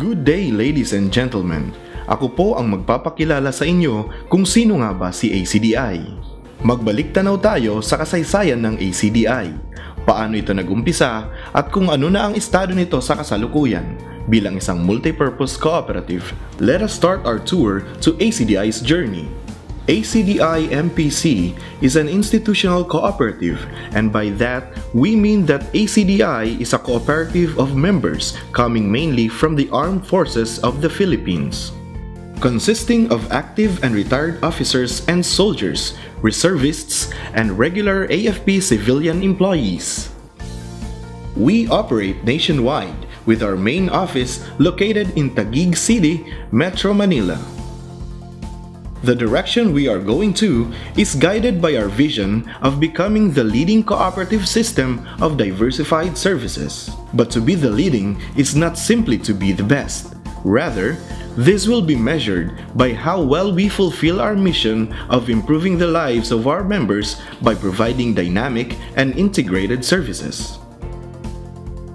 Good day, ladies and gentlemen. Ako po ang magpapakilala sa inyo kung sino nga ba si ACDI. Magbalik tanaw tayo sa kasaysayan ng ACDI, paano ito nagumpisa at kung ano na ang estado nito sa kasalukuyan bilang isang multipurpose cooperative. Let us start our tour to ACDI's journey. ACDI MPC is an institutional cooperative, and by that, we mean that ACDI is a cooperative of members coming mainly from the armed forces of the Philippines, consisting of active and retired officers and soldiers, reservists, and regular AFP civilian employees. We operate nationwide with our main office located in Taguig City, Metro Manila. The direction we are going to is guided by our vision of becoming the leading cooperative system of diversified services. But to be the leading is not simply to be the best. Rather, this will be measured by how well we fulfill our mission of improving the lives of our members by providing dynamic and integrated services.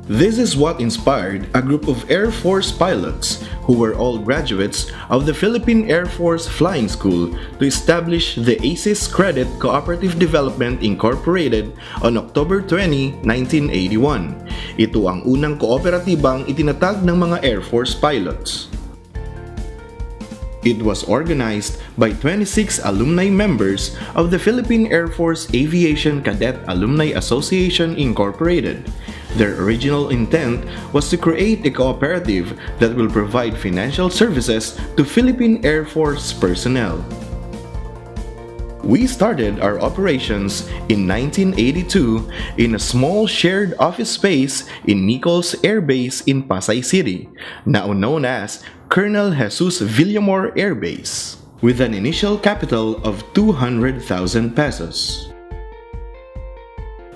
This is what inspired a group of Air Force pilots who were all graduates of the Philippine Air Force Flying School to establish the ACIS Credit Cooperative Development Incorporated on October 20, 1981. Ito ang unang kooperatibang itinatag ng mga Air Force pilots. It was organized by 26 alumni members of the Philippine Air Force Aviation Cadet Alumni Association Incorporated. Their original intent was to create a cooperative that will provide financial services to Philippine Air Force personnel. We started our operations in 1982 in a small shared office space in Nichols Air Base in Pasay City, now known as Colonel Jesus Villamor Air Base, with an initial capital of 200,000 pesos.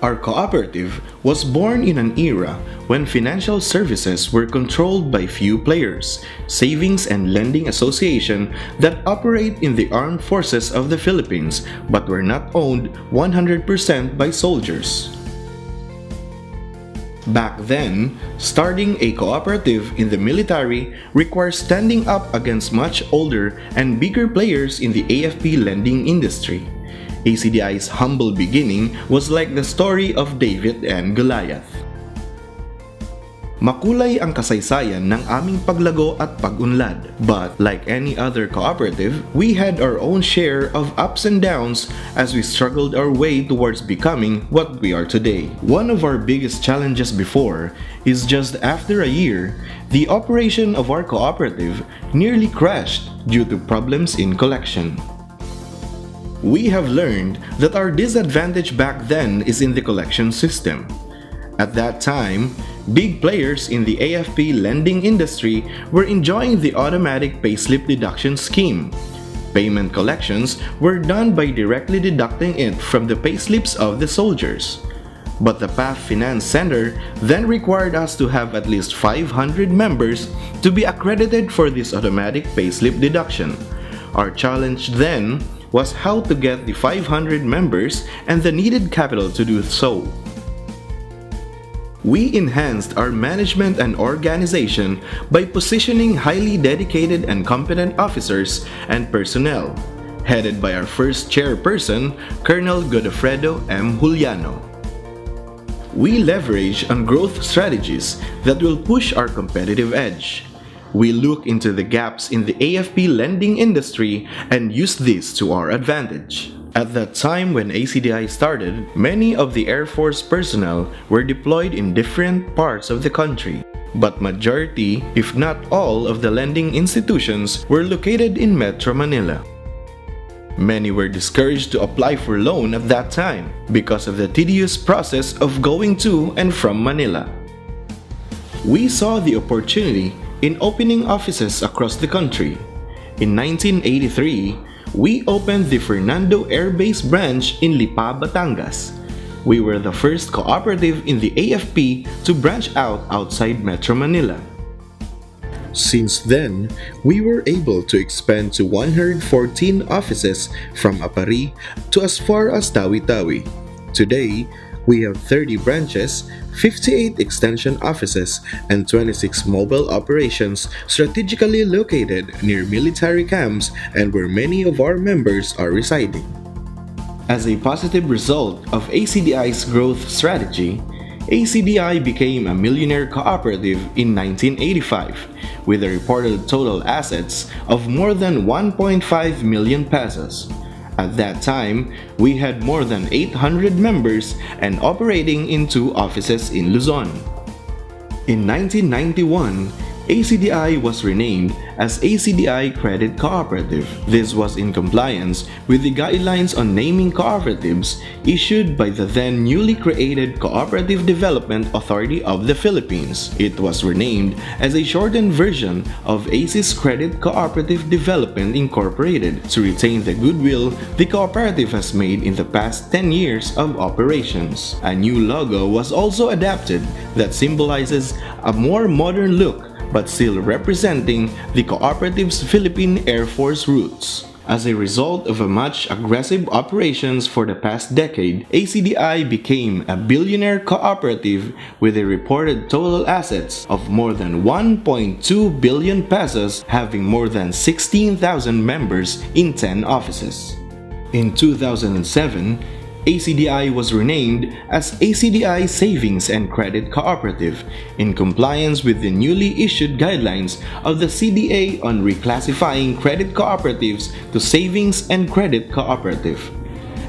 Our cooperative was born in an era when financial services were controlled by few players, savings and lending associations that operate in the armed forces of the Philippines but were not owned 100% by soldiers. Back then, starting a cooperative in the military requires standing up against much older and bigger players in the AFP lending industry. ACDI's humble beginning was like the story of David and Goliath. Makulay ang kasaysayan ng aming paglago at pag-unlad, but like any other cooperative, we had our own share of ups and downs as we struggled our way towards becoming what we are today. One of our biggest challenges before is just after a year, the operation of our cooperative nearly crashed due to problems in collection. We have learned that our disadvantage back then is in the collection system. At that time, big players in the AFP lending industry were enjoying the automatic payslip deduction scheme. Payment collections were done by directly deducting it from the payslips of the soldiers. But the PAF Finance Center then required us to have at least 500 members to be accredited for this automatic payslip deduction. Our challenge then was how to get the 500 members and the needed capital to do so. We enhanced our management and organization by positioning highly dedicated and competent officers and personnel, headed by our first chairperson, Colonel Godofredo M. Juliano. We leverage on growth strategies that will push our competitive edge. We look into the gaps in the AFP lending industry and use this to our advantage. At that time when ACDI started, many of the Air Force personnel were deployed in different parts of the country. But majority, if not all, of the lending institutions were located in Metro Manila. Many were discouraged to apply for loan at that time because of the tedious process of going to and from Manila. We saw the opportunity in opening offices across the country. In 1983, we opened the Fernando Air Base branch in Lipa, Batangas. We were the first cooperative in the AFP to branch out outside Metro Manila. Since then, we were able to expand to 114 offices from Apari to as far as Tawi-Tawi. Today, We have 30 branches, 58 extension offices, and 26 mobile operations strategically located near military camps and where many of our members are residing. As a positive result of ACDI's growth strategy, ACDI became a millionaire cooperative in 1985 with a reported total assets of more than 1.5 million pesos. At that time, we had more than 800 members and operating in 2 offices in Luzon. In 1991, ACDI was renamed as ACDI Credit Cooperative. This was in compliance with the guidelines on naming cooperatives issued by the then newly created Cooperative Development Authority of the Philippines. It was renamed as a shortened version of AC's Credit Cooperative Development Incorporated to retain the goodwill the cooperative has made in the past 10 years of operations. A new logo was also adapted that symbolizes a more modern look but still representing the cooperative's Philippine Air Force roots. As a result of a much aggressive operations for the past decade, ACDI became a billionaire cooperative with a reported total assets of more than 1.2 billion pesos, having more than 16,000 members in 10 offices. In 2007, ACDI was renamed as ACDI Savings and Credit Cooperative in compliance with the newly issued guidelines of the CDA on reclassifying credit cooperatives to Savings and Credit Cooperative.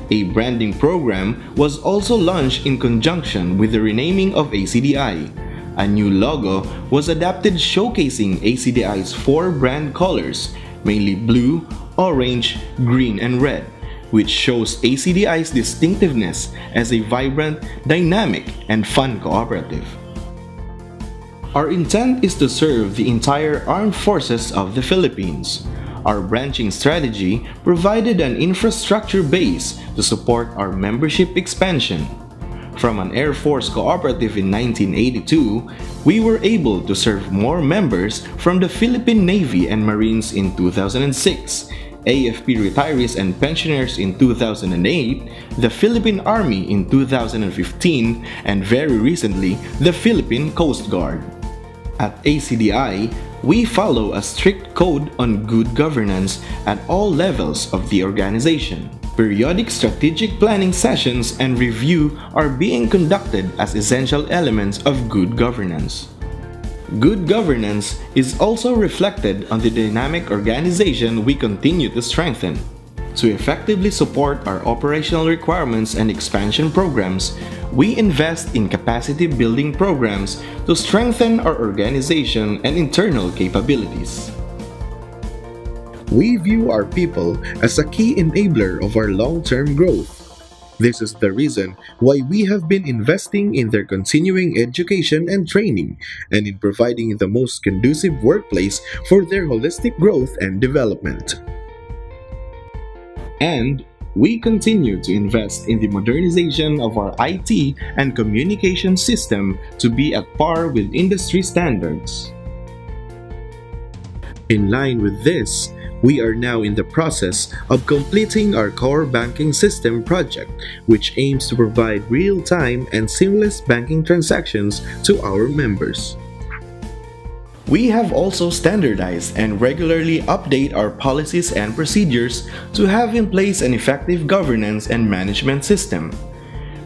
A branding program was also launched in conjunction with the renaming of ACDI. A new logo was adapted showcasing ACDI's 4 brand colors, mainly blue, orange, green, and red, which shows ACDI's distinctiveness as a vibrant, dynamic, and fun cooperative. Our intent is to serve the entire armed forces of the Philippines. Our branching strategy provided an infrastructure base to support our membership expansion. From an Air Force cooperative in 1982, we were able to serve more members from the Philippine Navy and Marines in 2006, AFP retirees and pensioners in 2008, the Philippine Army in 2015, and very recently, the Philippine Coast Guard. At ACDI, we follow a strict code on good governance at all levels of the organization. Periodic strategic planning sessions and review are being conducted as essential elements of good governance. Good governance is also reflected on the dynamic organization we continue to strengthen. To effectively support our operational requirements and expansion programs, we invest in capacity building programs to strengthen our organization and internal capabilities. We view our people as a key enabler of our long-term growth. This is the reason why we have been investing in their continuing education and training and in providing the most conducive workplace for their holistic growth and development. And we continue to invest in the modernization of our IT and communication system to be at par with industry standards. In line with this, we are now in the process of completing our core banking system project, which aims to provide real-time and seamless banking transactions to our members. We have also standardized and regularly update our policies and procedures to have in place an effective governance and management system.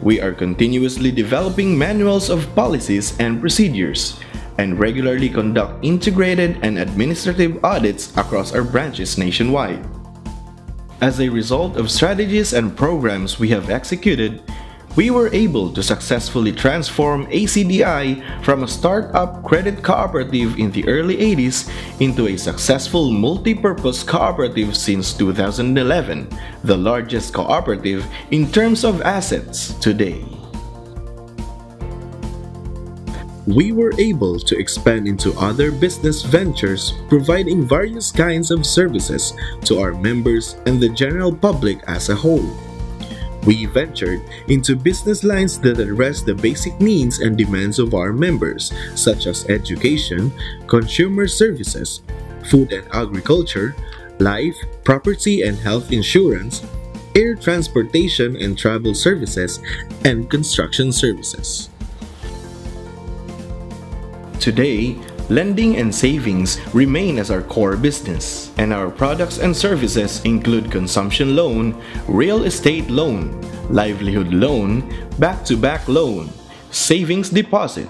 We are continuously developing manuals of policies and procedures, and regularly conduct integrated and administrative audits across our branches nationwide. As a result of strategies and programs we have executed, we were able to successfully transform ACDI from a startup credit cooperative in the early 80s into a successful multi-purpose cooperative since 2011, the largest cooperative in terms of assets today. We were able to expand into other business ventures, providing various kinds of services to our members and the general public as a whole. We ventured into business lines that address the basic needs and demands of our members, such as education, consumer services, food and agriculture, life, property and health insurance, air transportation and travel services, and construction services. Today, lending and savings remain as our core business, and our products and services include consumption loan, real estate loan, livelihood loan, back-to-back loan, savings deposit,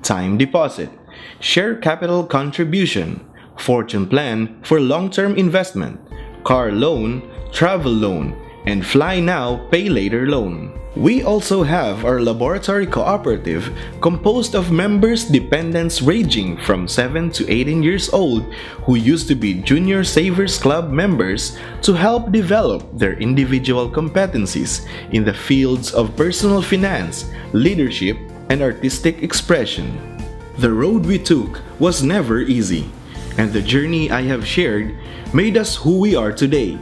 time deposit, share capital contribution, fortune plan for long-term investment, car loan, travel loan, and fly now, pay later loan. We also have our laboratory cooperative composed of members dependents ranging from 7 to 18 years old who used to be Junior Savers Club members to help develop their individual competencies in the fields of personal finance, leadership, and artistic expression. The road we took was never easy, and the journey I have shared made us who we are today.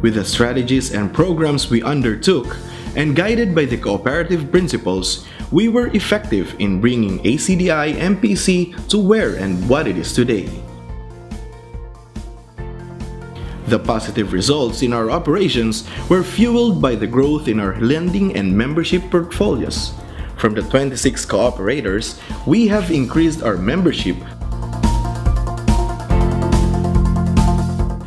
With the strategies and programs we undertook, and guided by the cooperative principles, we were effective in bringing ACDI MPC to where and what it is today. The positive results in our operations were fueled by the growth in our lending and membership portfolios. From the 26 cooperators, we have increased our membership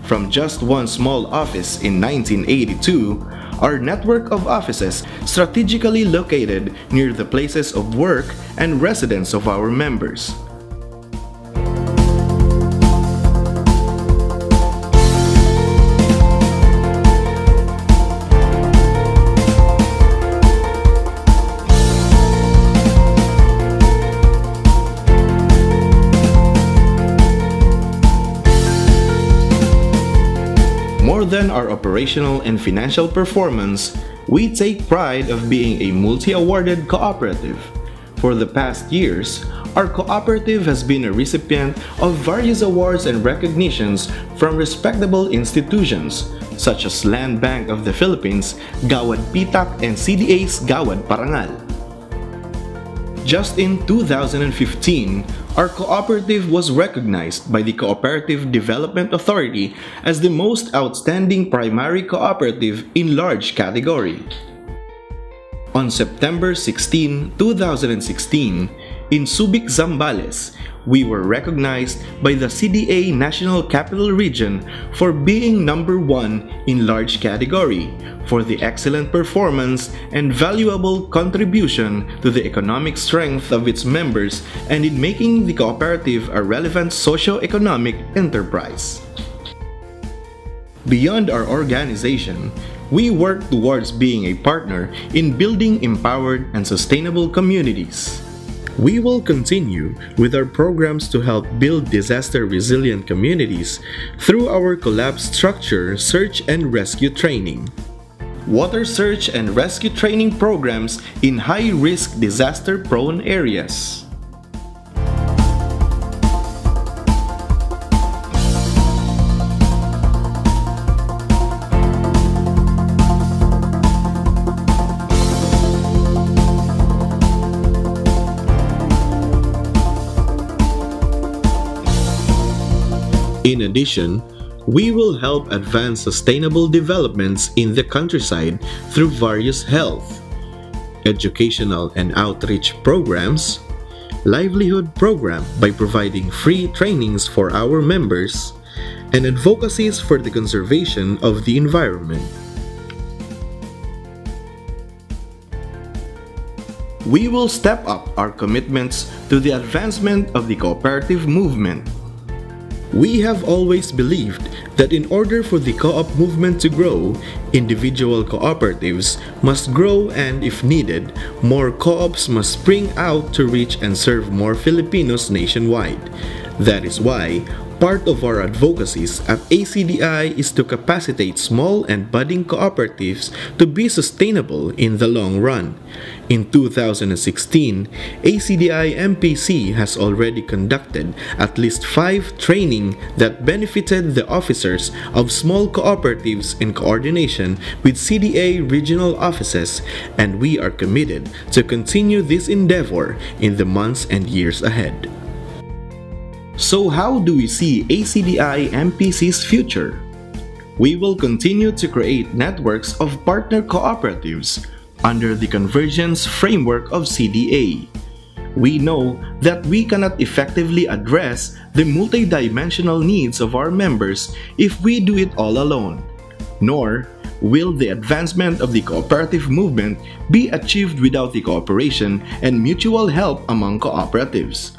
from just one small office in 1982. Our network of offices strategically located near the places of work and residence of our members. More than our operational and financial performance, we take pride of being a multi-awarded cooperative. For the past years, our cooperative has been a recipient of various awards and recognitions from respectable institutions such as Land Bank of the Philippines, Gawad Pitak, and CDA's Gawad Parangal. Just in 2015, our cooperative was recognized by the Cooperative Development Authority as the most outstanding primary cooperative in large category. On September 16, 2016, in Subic, Zambales, we were recognized by the CDA National Capital Region for being number 1 in large category for the excellent performance and valuable contribution to the economic strength of its members and in making the cooperative a relevant socio-economic enterprise. Beyond our organization, we work towards being a partner in building empowered and sustainable communities. We will continue with our programs to help build disaster-resilient communities through our collapse structure search and rescue training, water search and rescue training programs in high-risk disaster-prone areas, In addition, we will help advance sustainable developments in the countryside through various health, educational and outreach programs, livelihood program by providing free trainings for our members, and advocacies for the conservation of the environment. We will step up our commitments to the advancement of the cooperative movement. We have always believed that in order for the co-op movement to grow, individual cooperatives must grow and, if needed, more co-ops must spring out to reach and serve more Filipinos nationwide. That is why part of our advocacies at ACDI is to capacitate small and budding cooperatives to be sustainable in the long run. In 2016, ACDI MPC has already conducted at least 5 training that benefited the officers of small cooperatives in coordination with CDA regional offices, and we are committed to continue this endeavor in the months and years ahead. So how do we see ACDI MPC's future? We will continue to create networks of partner cooperatives under the convergence framework of CDA. We know that we cannot effectively address the multidimensional needs of our members if we do it all alone, nor will the advancement of the cooperative movement be achieved without the cooperation and mutual help among cooperatives.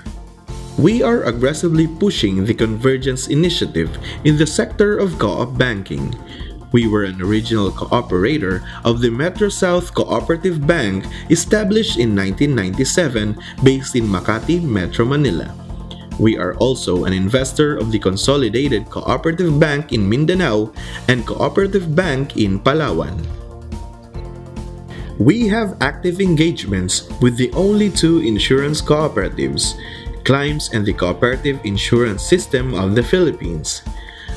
We are aggressively pushing the Convergence Initiative in the sector of co-op banking. We were an original cooperator of the Metro South Cooperative Bank established in 1997 based in Makati, Metro Manila. We are also an investor of the Consolidated Cooperative Bank in Mindanao and Cooperative Bank in Palawan. We have active engagements with the only two insurance cooperatives, Climbs and the Cooperative Insurance System of the Philippines.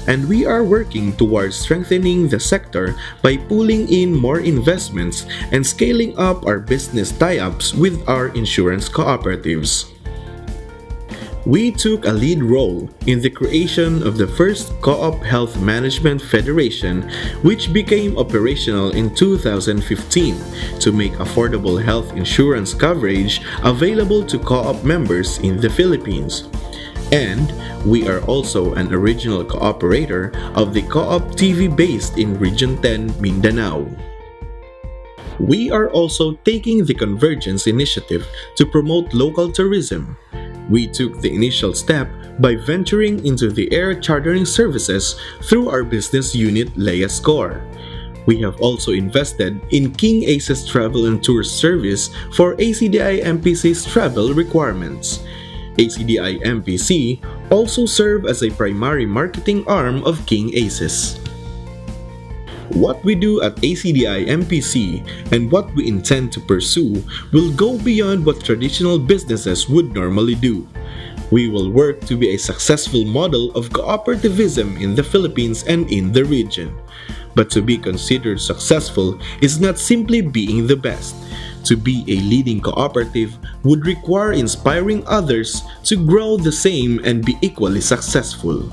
And we are working towards strengthening the sector by pulling in more investments and scaling up our business tie-ups with our insurance cooperatives. We took a lead role in the creation of the first Co-op Health Management Federation, which became operational in 2015 to make affordable health insurance coverage available to co-op members in the Philippines. And we are also an original cooperator of the Co-op TV based in Region 10, Mindanao. We are also taking the Convergence Initiative to promote local tourism. We took the initial step by venturing into the air chartering services through our business unit Leia Score. We have also invested in King Ace's Travel and Tours service for ACDI MPC's travel requirements. ACDI MPC also serve as a primary marketing arm of King Aces. What we do at ACDI MPC and what we intend to pursue will go beyond what traditional businesses would normally do. We will work to be a successful model of cooperativism in the Philippines and in the region. But to be considered successful is not simply being the best. To be a leading cooperative would require inspiring others to grow the same and be equally successful.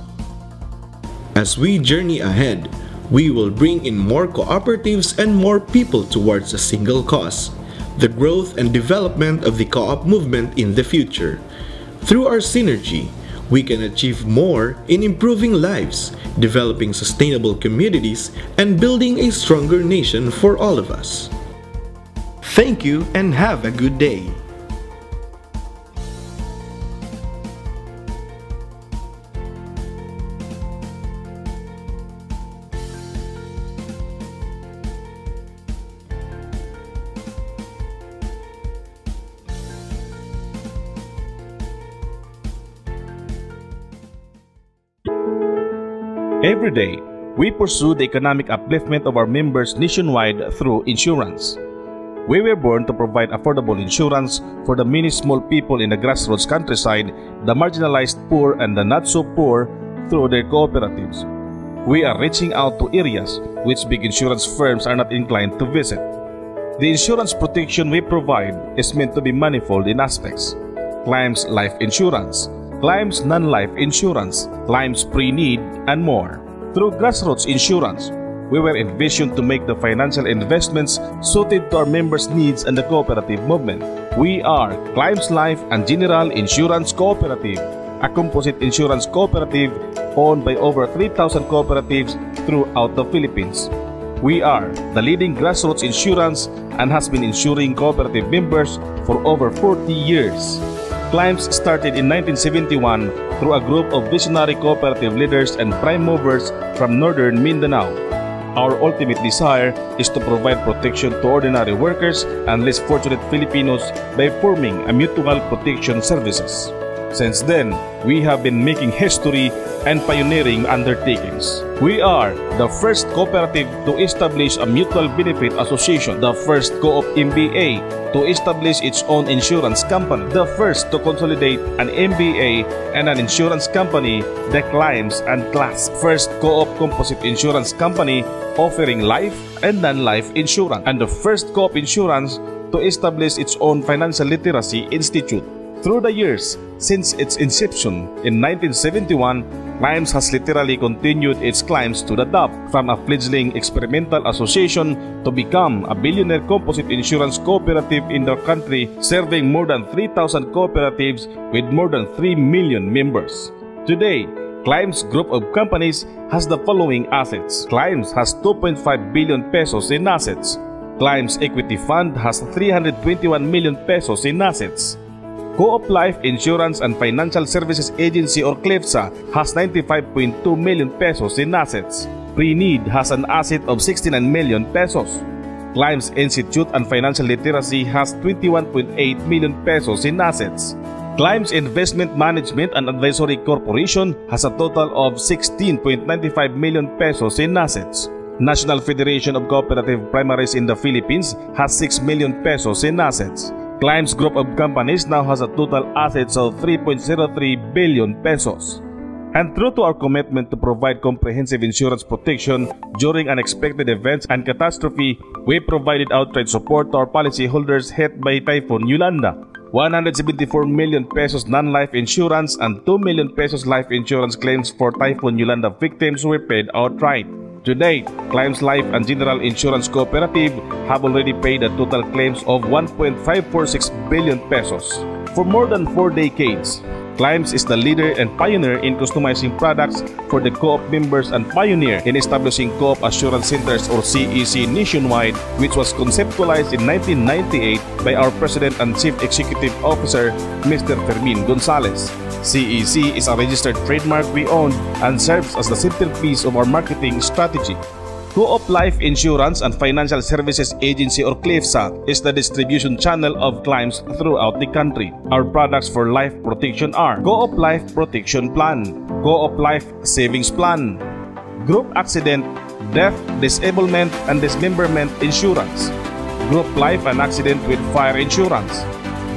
As we journey ahead, we will bring in more cooperatives and more people towards a single cause, the growth and development of the co-op movement in the future. Through our synergy, we can achieve more in improving lives, developing sustainable communities, and building a stronger nation for all of us. Thank you and have a good day. Every day, we pursue the economic upliftment of our members nationwide through insurance. We were born to provide affordable insurance for the many small people in the grassroots countryside, the marginalized poor and the not-so-poor through their cooperatives. We are reaching out to areas which big insurance firms are not inclined to visit. The insurance protection we provide is meant to be manifold in aspects. Climbs life insurance, Climbs non-life insurance, Climbs pre-need, and more. Through grassroots insurance, we were envisioned to make the financial investments suited to our members' needs and the cooperative movement. We are Climbs Life and General Insurance Cooperative, a composite insurance cooperative owned by over 3,000 cooperatives throughout the Philippines. We are the leading grassroots insurance and has been insuring cooperative members for over 40 years. Climbs started in 1971 through a group of visionary cooperative leaders and prime movers from northern Mindanao. Our ultimate desire is to provide protection to ordinary workers and less fortunate Filipinos by forming a mutual protection services. Since then, we have been making history and pioneering undertakings. We are the first cooperative to establish a mutual benefit association, the first co-op MBA to establish its own insurance company, the first to consolidate an MBA and an insurance company, the Climbs and Class, first co-op composite insurance company offering life and non-life insurance, and the first co-op insurance to establish its own financial literacy institute. Through the years, since its inception in 1971, Climbs has literally continued its climbs to the top, from a fledgling experimental association to become a billionaire composite insurance cooperative in the country, serving more than 3,000 cooperatives with more than 3 million members. Today, Climbs Group of Companies has the following assets. Climbs has 2.5 billion pesos in assets. Climbs Equity Fund has 321 million pesos in assets. Co-op Life Insurance and Financial Services Agency or CLIFSA has 95.2 million pesos in assets. Pre-Need has an asset of 69 million pesos. Climbs Institute and Financial Literacy has 21.8 million pesos in assets. Climbs Investment Management and Advisory Corporation has a total of 16.95 million pesos in assets. National Federation of Cooperative Primaries in the Philippines has 6 million pesos in assets. Climbs Group of Companies now has a total assets of 3.03 billion pesos. And true to our commitment to provide comprehensive insurance protection during unexpected events and catastrophe, we provided outright support to our policyholders hit by Typhoon Yolanda. 174 million pesos non-life insurance and 2 million pesos life insurance claims for Typhoon Yolanda victims were paid outright. To date, Climbs Life and General Insurance Cooperative have already paid a total claims of 1.546 billion pesos. For more than 4 decades, Climbs is the leader and pioneer in customizing products for the co-op members and pioneer in establishing Co-op Assurance Centers or CEC nationwide, which was conceptualized in 1998 by our President and Chief Executive Officer, Mr. Fermin Gonzalez. CEC is a registered trademark we own and serves as the centerpiece of our marketing strategy. Co-op Life Insurance and Financial Services Agency or CLIFSA is the distribution channel of Climbs throughout the country. Our products for life protection are Co-op Life Protection Plan, Co-op Life Savings Plan, Group Accident, Death, Disablement, and Dismemberment Insurance, Group Life and Accident with Fire Insurance,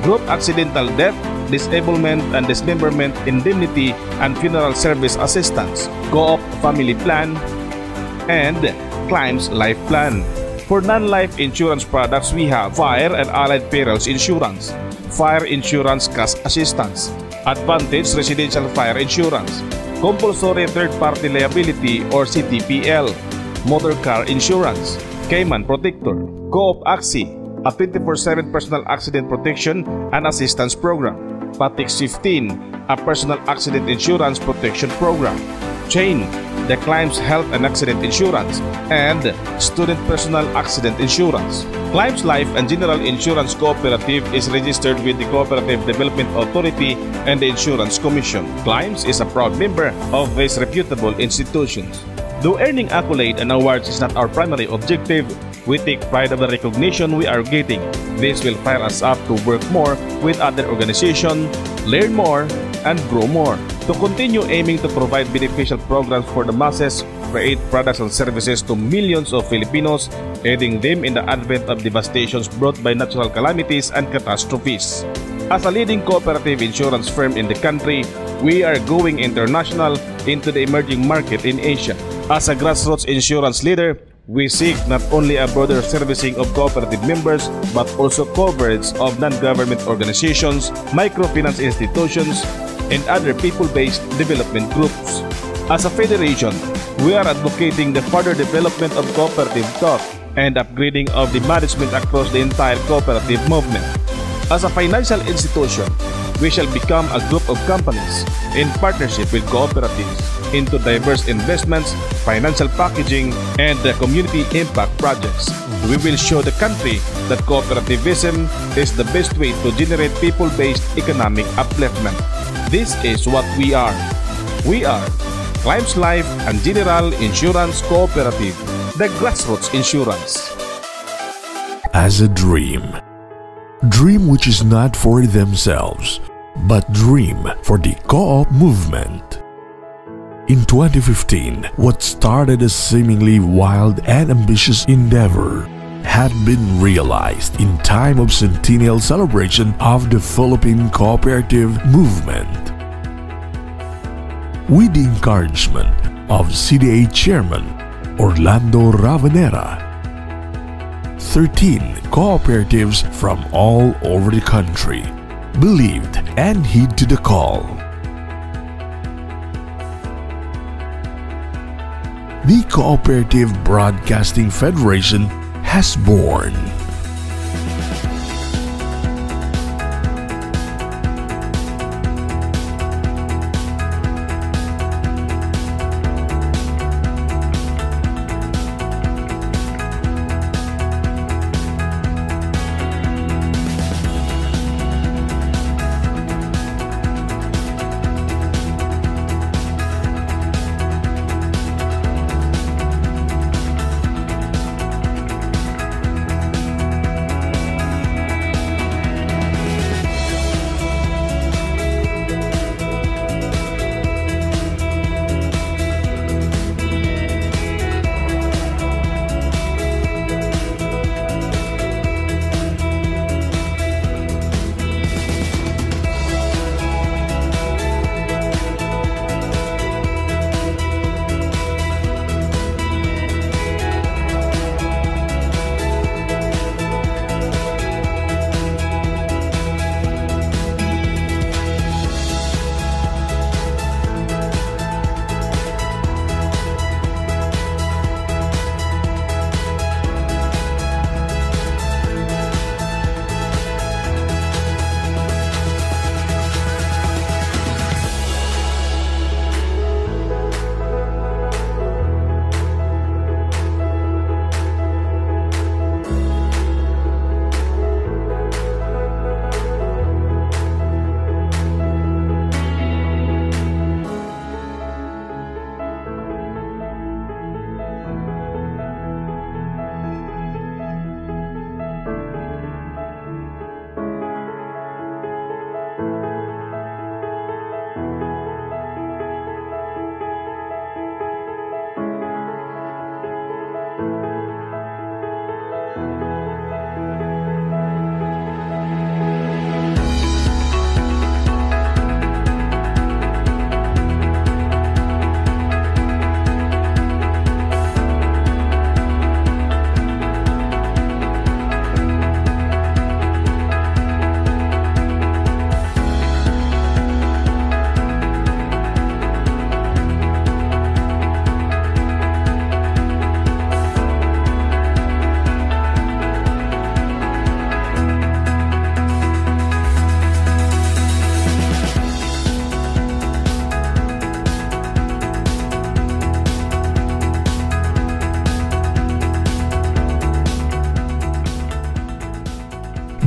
Group Accidental Death, Disablement and Dismemberment Indemnity and Funeral Service Assistance, Co-op Family Plan, and Climbs Life Plan. For non-life insurance products, we have Fire and Allied Perils Insurance, Fire Insurance Cash Assistance, Advantage Residential Fire Insurance, Compulsory Third-Party Liability or CTPL, Motor Car Insurance, Cayman Protector, Co-op AXI, a 24/7 personal accident protection and assistance program, Patix 15, a personal accident insurance protection program, Chain, the Climbs Health and Accident Insurance, and Student Personal Accident Insurance. Climbs Life and General Insurance Cooperative is registered with the Cooperative Development Authority and the Insurance Commission. Climbs is a proud member of these reputable institutions. Though earning accolade and awards is not our primary objective, we take pride of the recognition we are getting. This will fire us up to work more with other organizations, learn more, and grow more. To continue aiming to provide beneficial programs for the masses, create products and services to millions of Filipinos, aiding them in the advent of devastations brought by natural calamities and catastrophes. As a leading cooperative insurance firm in the country, we are going international into the emerging market in Asia. As a grassroots insurance leader, we seek not only a broader servicing of cooperative members but also coverage of non-government organizations, microfinance institutions, and other people-based development groups. As a federation, we are advocating the further development of cooperative thought and upgrading of the management across the entire cooperative movement. As a financial institution, we shall become a group of companies in partnership with cooperatives into diverse investments, financial packaging, and community impact projects. We will show the country that cooperativism is the best way to generate people-based economic upliftment. This is what we are. We are Climbs Life and General Insurance Cooperative, the grassroots insurance. As a dream which is not for themselves, but dream for the co-op movement. In 2015, what started as seemingly wild and ambitious endeavor had been realized in time of centennial celebration of the Philippine cooperative movement. With the encouragement of CDA Chairman Orlando Ravenera, 13 cooperatives from all over the country believed and heed to the call. the Cooperative Broadcasting Federation has born.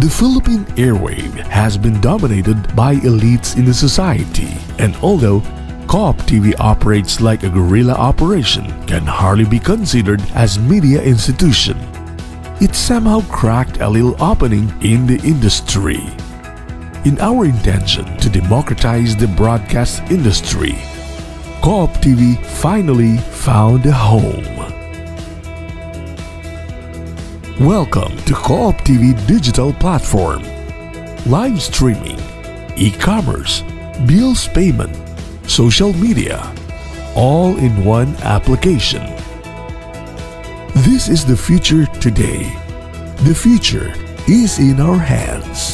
The Philippine airwave has been dominated by elites in the society, and although Co-op TV operates like a guerrilla operation, can hardly be considered as media institution. It somehow cracked a little opening in the industry. In our intention to democratize the broadcast industry, Co-op TV finally found a home. Welcome to Co-op TV digital platform. Live streaming, e-commerce, bills payment, social media, all in one application. This is the future today. The future is in our hands.